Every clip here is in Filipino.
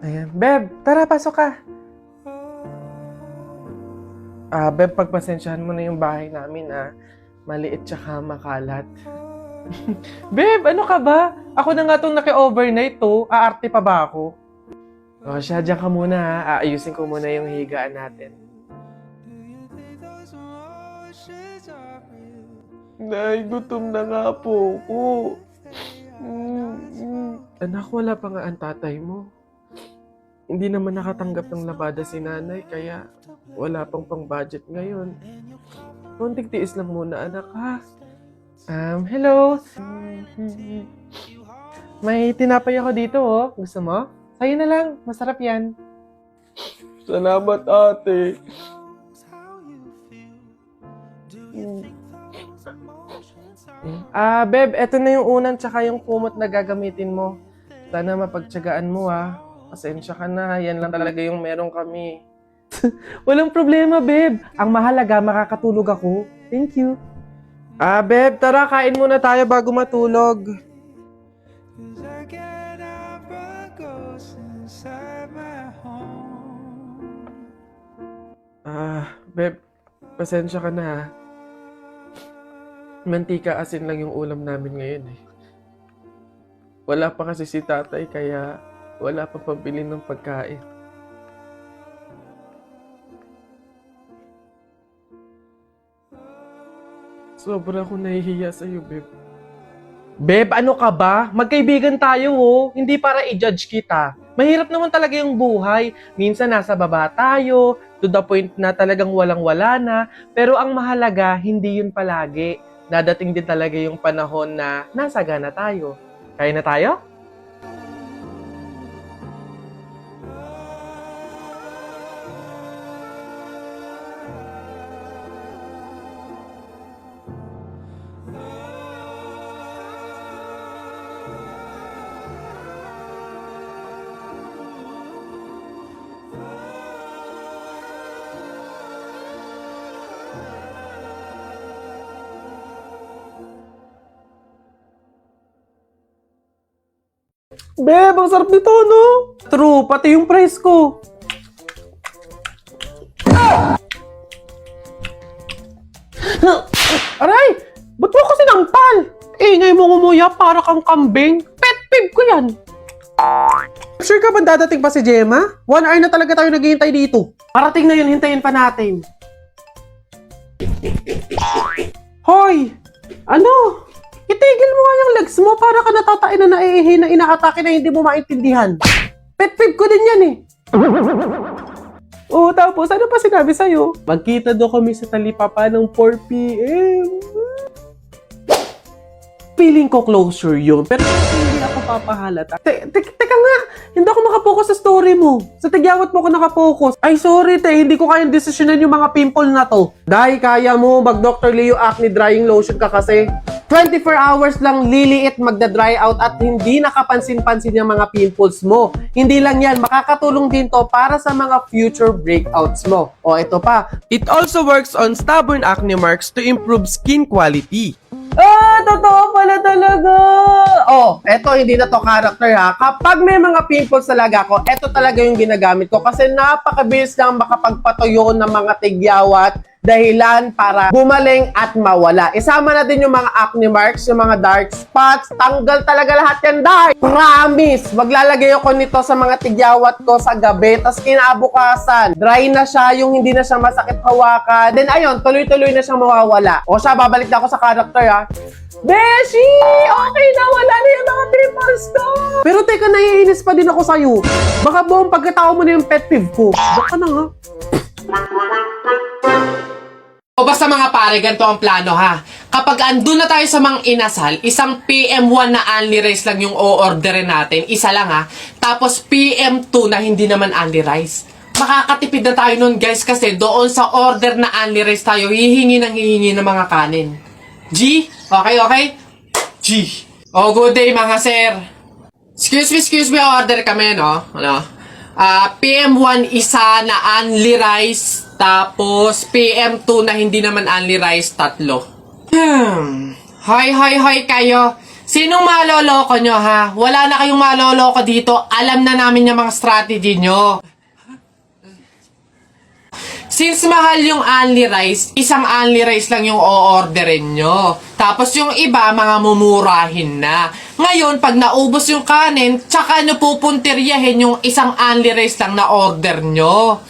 Ayan. Beb, tara, pasok ka. Beb, pagpasensyahan mo na yung bahay namin, Maliit tsaka makalat. Beb, ano ka ba? Ako na nga itong naki-overnight to. Aarte pa ba ako? O siya, dyan ka muna Aayusin ko muna yung higaan natin. Nay, gutom na nga po ako. Anak, wala pa nga ang tatay mo. Hindi naman nakatanggap ng labada si nanay, kaya wala pang pang-budget ngayon. Konting tiis lang muna, anak, ha? Hello? May tinapay ako dito, oh. Gusto mo? Sa'yo na lang. Masarap yan. Salamat, ate. Beb, eto na yung unang tsaka yung kumot na gagamitin mo. Sana mapagtyagaan mo, Pasensya ka na. Yan lang talaga yung meron kami. Walang problema, Beb. Ang mahalaga, makakatulog ako. Thank you. Beb, tara, kain muna tayo bago matulog. Beb, pasensya ka na, Mantika asin lang yung ulam namin ngayon, Wala pa kasi si tatay, kaya wala pa pambili ng pagkain. Sobra akong nahihiya sa'yo, Beb. Beb, ano ka ba? Magkaibigan tayo, Hindi para i-judge kita. Mahirap naman talaga yung buhay. Minsan nasa baba tayo, to the point na talagang walang-wala na. Pero ang mahalaga, hindi yun palagi. Dadating din talaga yung panahon na nasagana tayo. Kaya na tayo? Beb, ang sarap nito, no? True, pati yung price ko. Aray! Ba't mo ako sinampal? Ingay mo ngumuya para kang kambing. Pet peeve ko yan. Sure ka ba dadating pa si Gemma? 1 hour na talaga tayo naghihintay dito. Parating na yun, hintayin pa natin. Hoy! Ano? Itigil mo nga yung legs mo para ka natatain na naiihi na inaatake na hindi mo maintindihan. Pet peeve ko din yan, tapos ano pa sinabi sa'yo? Magkita daw kami sa Talipapa ng 4 p.m. Feeling ko closure yun, pero hindi ako papahalata. Teka nga, hindi ako makapokus sa story mo. Sa tigyawat mo ako nakapokus. Ay, sorry, hindi ko kayang desisyonan yung mga pimple na to. Dahil kaya mo, mag-Dr. Leo Acne Drying Lotion ka kasi. 24 hours lang liliit magda-dry out at hindi nakapansin-pansin yung mga pimples mo. Hindi lang yan, makakatulong din to para sa mga future breakouts mo. O ito pa, it also works on stubborn acne marks to improve skin quality. Totoo pala talaga. Eto hindi na to character Kapag may mga pimples talaga ako, eto talaga yung ginagamit ko kasi napakabilis lang makapagpatuyo ng mga tigyawat dahilan para gumaling at mawala. Isama na din yung mga acne marks, yung mga dark spots, tanggal talaga lahat yan, dahil promise, maglalagay ako nito sa mga tigyawat ko sa gabi, tas kinabukasan, dry na siya, yung hindi na siya masakit hawakan, then ayun, tuloy-tuloy na siyang mawawala. O siya, babalik na ako sa character Beshi! Okay na, wala na yung mga pimples ko! Pero teka, naiinis pa din ako sa'yo. Baka buong pagkatao mo na yung pet peeve ko. Baka na nga. O basta mga pare, ganito ang plano Kapag andun na tayo sa mga inasal, isang PM1 na only rice lang yung o-orderin natin. Isa lang Tapos PM2 na hindi naman only rice. Makakatipid na tayo nun guys kasi doon sa order na only rice tayo, hihingi ng mga kanin. G? Okay? G. Good day mga sir. Excuse me, order kami, no? PM1 isa na only rice, tapos PM2 na hindi naman only rice, 3. Hi kayo. Sinong maloloko nyo, ha? Wala na kayong maloloko dito. Alam na namin yung mga strategy nyo. Since mahal yung only rice, isang only rice lang yung o-orderin nyo. Tapos yung iba, mga mumurahin na. Ngayon, pag naubos yung kanin, tsaka nyo pupuntiryahin yung isang only rice lang na order nyo.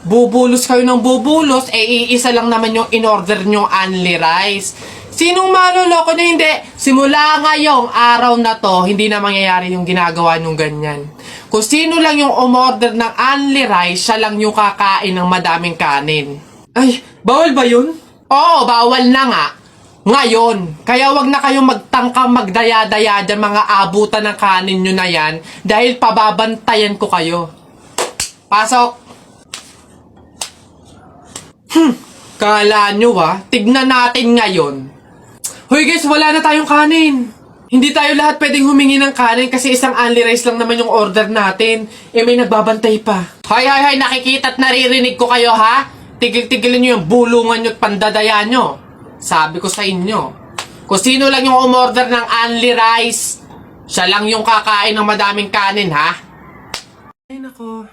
Bubulos kayo ng bubulos, iisa lang naman yung in-order nyo only rice. Sinong maloloko nyo? Hindi. Simula ngayong araw na to, hindi na mangyayari yung ginagawa nyong ganyan. Kung sino lang yung umorder ng only rice, siya lang yung kakain ng madaming kanin. Ay, bawal ba yun? Oo, bawal na nga. Ngayon, kaya wag na kayong magtangkang magdaya-daya dyan mga abutan ng kanin nyo na yan dahil pababantayan ko kayo. Pasok! Kala nyo tignan natin ngayon. Hoy guys, wala na tayong kanin. Hindi tayo lahat pwedeng humingi ng kanin kasi isang only rice lang naman yung order natin. May nagbabantay pa. Hay, nakikita at naririnig ko kayo, ha? Tigil-tigilin nyo yung bulungan nyo at pandadaya nyo. Sabi ko sa inyo, kung sino lang yung umorder ng only rice, siya lang yung kakain ng madaming kanin, ha? Ay, nako.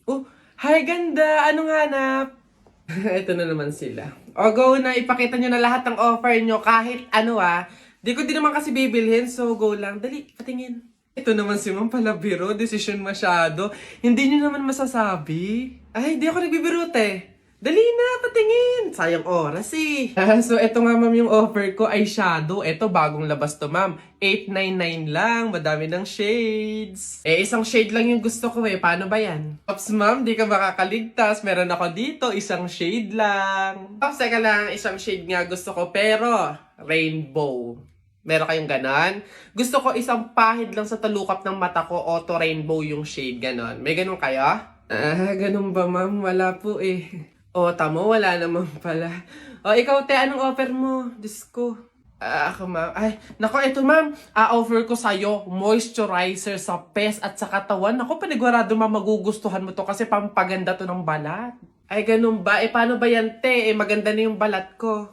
Oh, hi ganda! Anong hanap? Ito na naman sila. O, go na. Ipakita nyo na lahat ng offer nyo kahit ano Di ko din naman kasi bibilhin, so go lang. Dali, patingin. Ito naman si Ma'am Palabiro, decision masyado. Hindi nyo naman masasabi. Ay, di ako nagbibiro, te. Dali na, patingin. Sayang oras eh. So, ito nga ma'am yung offer ko ay shadow. Ito, bagong labas to ma'am. 899 lang. Madami ng shades. Isang shade lang yung gusto ko Paano ba yan? Ops ma'am, di ka makakaligtas. Meron ako dito, isang shade lang. Ops, teka lang, isang shade nga gusto ko. Pero, rainbow. Meron kayong ganon? Gusto ko isang pahid lang sa talukap ng mata ko, auto rainbow yung shade, ganon. May ganon kayo? Ganon ba ma'am? Wala po O, tamo, wala naman pala. O, ikaw te, anong offer mo? Diyos ko. Ako ma'am. Ay, nako, ito ma'am. Offer ko sa'yo, moisturizer sa pes at sa katawan. Nako, panigurado ma'am, magugustuhan mo to kasi pampaganda to ng balat. Ay, ganun ba? Paano ba yan te? Maganda na yung balat ko.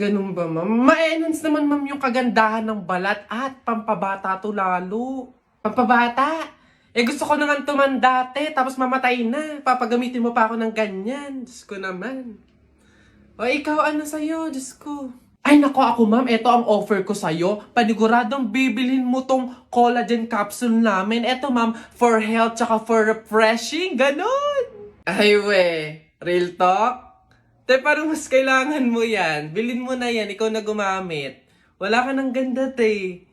Ganun ba, ma'am? Ma-enhance naman, ma'am, yung kagandahan ng balat at pampabata to lalo. Pampabata? Gusto ko na nga tumanda, tapos mamatay na. Papagamitin mo pa ako ng ganyan. Diyos ko naman. O, ikaw, ano sa'yo? Diyos ko. Ay, nako ako, ma'am. Ito ang offer ko sa'yo. Paniguradong bibilhin mo tong collagen capsule namin. Ito, ma'am, for health tsaka for refreshing. Ganon. Ay, we. Real talk? Te, parang mas kailangan mo yan. Bilhin mo na yan, ikaw na gumamit. Wala ka ng ganda, te.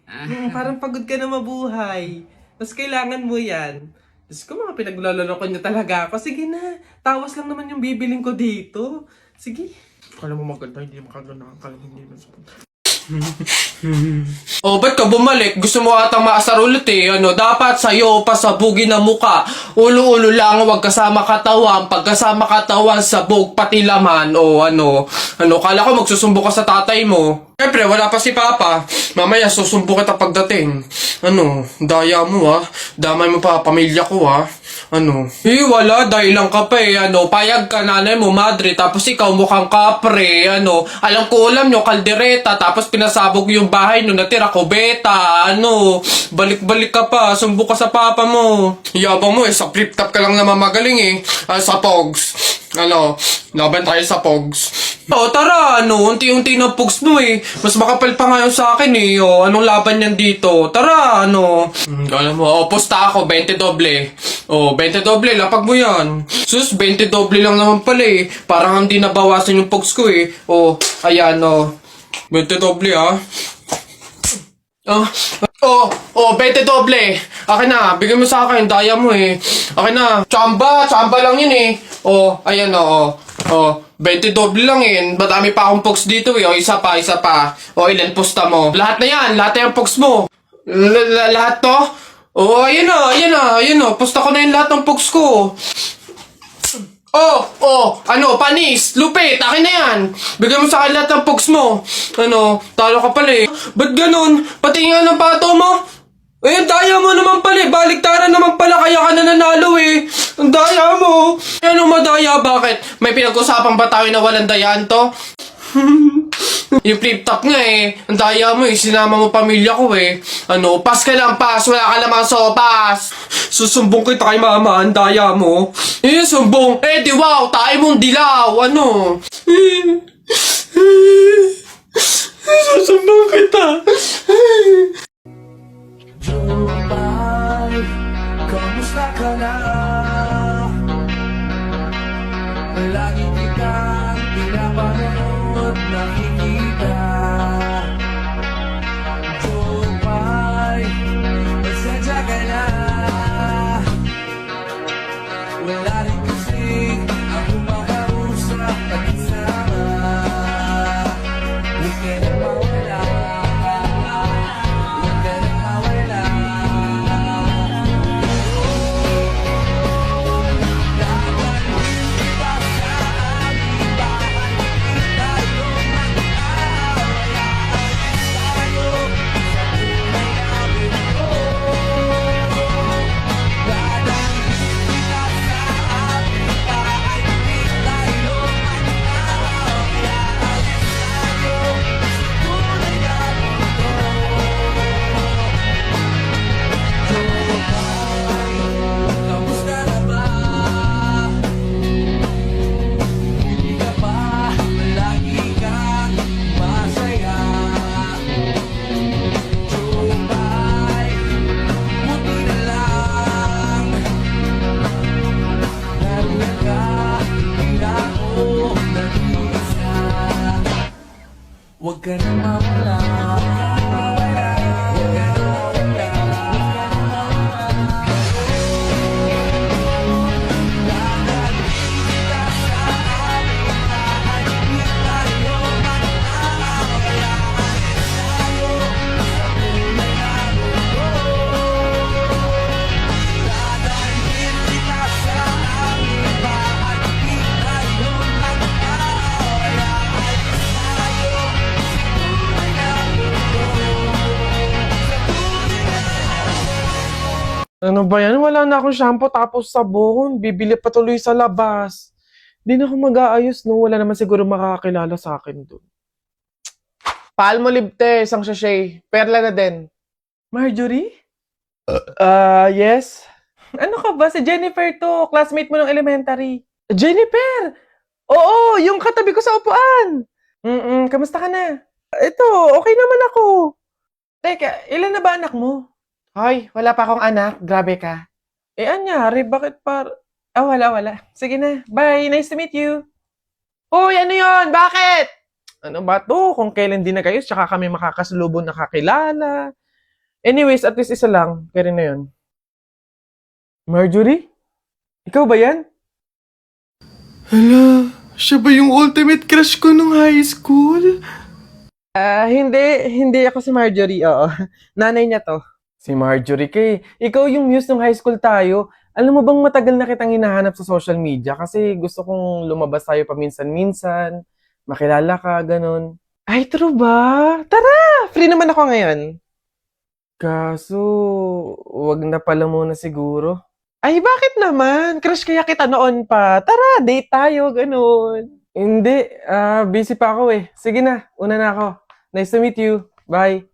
Parang pagod ka na mabuhay. Mas kailangan mo yan. Diyos ko, mga pinaglaloloko niyo talaga ako. Sige na, tawas lang naman yung bibilin ko dito. Sige. Kala mo maganda, hindi makaganda. Kala mo hindi masapag. Ba't ka bumalik? Gusto mo atang maasar ulit dapat sa'yo pasabugin na muka. Ulo-ulo lang, wag kasama katawan. Pagkasama katawan, sabog, pati laman. Kala ko magsusumbo ka sa tatay mo. Siyempre, wala pa si Papa. Mamaya, susumbo kita pagdating. Daya mo Damay mo pa, pamilya ko wala, dahil lang ka pa payag ka, nanay mo, madre, tapos ikaw mukhang kapre, alam ko ulam nyo, kaldereta, tapos pinasabog yung bahay nyo, natira kubeta, balik-balik ka pa, sumbo ka sa papa mo. Yabang mo sa flip-top ka lang na mamagaling sa Pogs. Laban tayo sa Pogs. Tara, unti-unti na Pogs mo mas makapal pa ngayon sa akin anong laban yan dito? Tara, alam mo, pusta ako, 20 doble. 20 doble, lapag mo yan. Sus, 20 doble lang naman pala parang hindi nabawasan yung Pogs ko ayan 20 doble 20 doble. Akin na, bigyan mo sa akin, daya mo Akin na, tsamba lang yun ayan 20 doble lang madami pa akong Pogs dito isa pa. Ilan pusta mo? Lahat na yan, lahat na yung Pogs mo. Lahat to? Ayan na, pusta ko na yung lahat ng Pogs ko. Panis, lupit, akin na yan. Bigyan mo sa akin lahat ng Pogs mo. Talo ka pala Ba't ganun? Pati nga ng pato mo? Daya mo naman pala baliktaran naman pala kaya ka na nanalo Ang daya mo. Anong madaya, bakit? May pinag-usapang ba tayo na walang dayaan to? Yung flip top nga eh. Ang daya mo eh. Sinama mo pamilya ko eh. Ano, pas ka lang, pas. Wala ka lamang sopas. Susumbong kita kay mama. Ang daya mo. Sumbong. Di wow. Tayo mong dilaw. Ano? Susumbong kita. Jumay, kamusta ka na? Lagi kitang pinapanood, nakikita. Jumay, pasensya ka na. Wala rin kasi ako makausap at isama. Huwag ka na mawala. Huwag ka na mawala. Kamusta na ba? Hindi ka ba lagi kang masaya? Jumay, buti na lang nariyan ka, hindi na ako nag-iisa. Huwag ka na mawala. Huwag ka na mawala. Ano ba yan? Wala na akong shampoo tapos sabon. Bibili pa tuloy sa labas. Di na ako mag-aayos, no? Wala naman siguro makakakilala sa akin doon. Palmolive te, isang sachet. Perla na din. Marjorie? Yes? Ano ka ba? Si Jennifer to. Classmate mo ng elementary. Jennifer! Oo, yung katabi ko sa upuan. Kamusta ka na? Ito, okay naman ako. Teka, ilan na ba anak mo? Hoy, wala pa akong anak. Grabe ka. Anyari? Bakit wala. Sige na. Bye. Nice to meet you. Uy, ano yon? Bakit? Ano ba to? Kung kailan din na kayo, tsaka kami makakasalubong nakakilala. Anyways, at least isa lang. Kaya rin na yun. Marjorie? Ikaw ba yan? Hala, siya ba yung ultimate crush ko nung high school? Hindi ako si Marjorie. Oo. Nanay niya to. Si Marjorie kay. Ikaw yung muse nung high school tayo. Alam mo bang matagal na kitang hinahanap sa social media kasi gusto kong lumabas tayo paminsan-minsan, makilala ka, ganun. Ay, true ba? Tara! Free naman ako ngayon. Kaso, wag na pala muna siguro. Ay, bakit naman? Crush kaya kita noon pa. Tara, date tayo, ganun. Hindi, busy pa ako eh. Sige na, una na ako. Nice to meet you. Bye.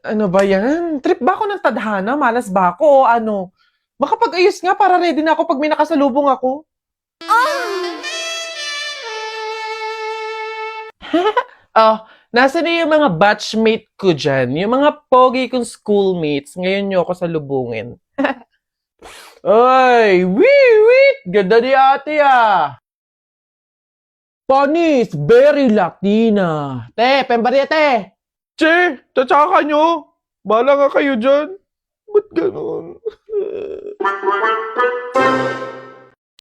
Ano ba yan? Trip ba ako ng tadhana? Malas ba ako o ano? Makapag-ayos nga para ready na ako pag may nakasalubong ako. Nasa na yung mga batchmate ko dyan? Yung mga pogi kong schoolmates. Ngayon nyo ako salubungin. Ay, wait! Ganda ni ate ah! Panis, very Latina. Te, pembari te! Che, tatsaka nyo. Bala nga kayo dyan. Ba't ganun?